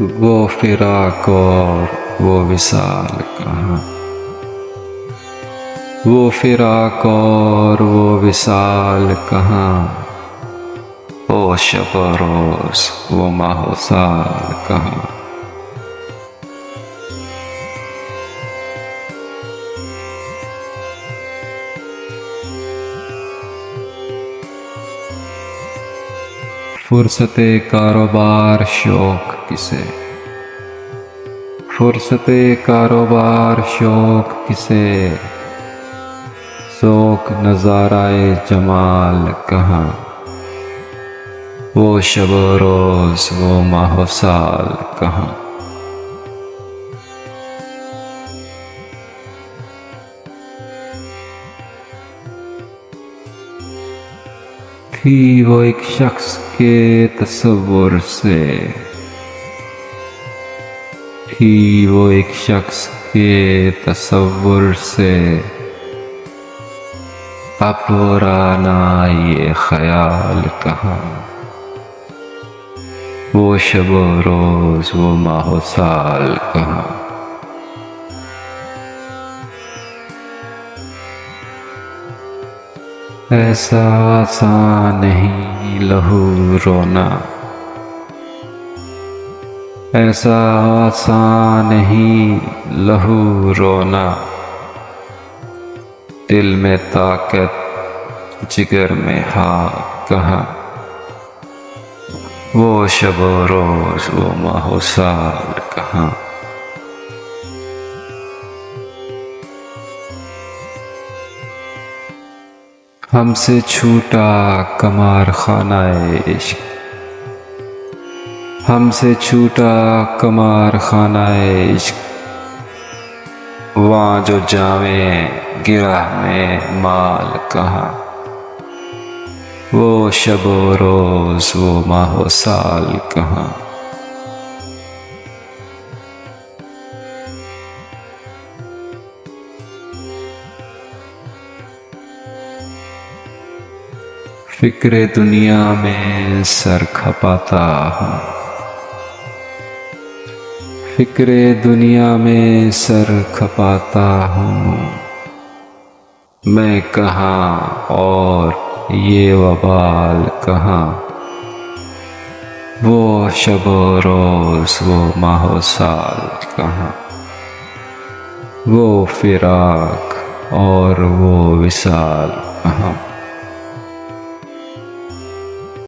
वो फिराक और वो विसाल कहाँ। वो फिराक और वो विसाल कहाँ। वो शब रोज वो माहो साल कहाँ। फुर्सते कारोबार शौक किसे। फुर्सते कारोबार शौक किसे। शौक नज़ाराए जमाल कहाँ। वो शब रोज़ वो माहो साल कहाँ। थी वो एक शख्स के तस्वुर से। थी वो एक शख्स के तस्वुर से। अब वो राना ये ख्याल कहाँ। वो शब रोज वो माहो साल कहाँ। ऐसा आसान नहीं लहू रोना। ऐसा आसान नहीं लहू रोना। दिल में ताकत जिगर में हाँ कहाँ। वो शब रोज वो माहो साल कहाँ। हमसे छूटा कमार खानाए इश्क। हमसे छूटा कमार खानाए इश्क। वहाँ जो जावे गिरा में माल कहाँ। वो शब रोज वो माहो साल कहाँ। फिक्रे दुनिया में सर खपाता हूँ। फिक्रे दुनिया में सर खपाता हूँ। मैं कहाँ और ये वबाल कहाँ। वो शब रोज वो माहो साल कहाँ। वो फिराक और वो विसाल कहाँ।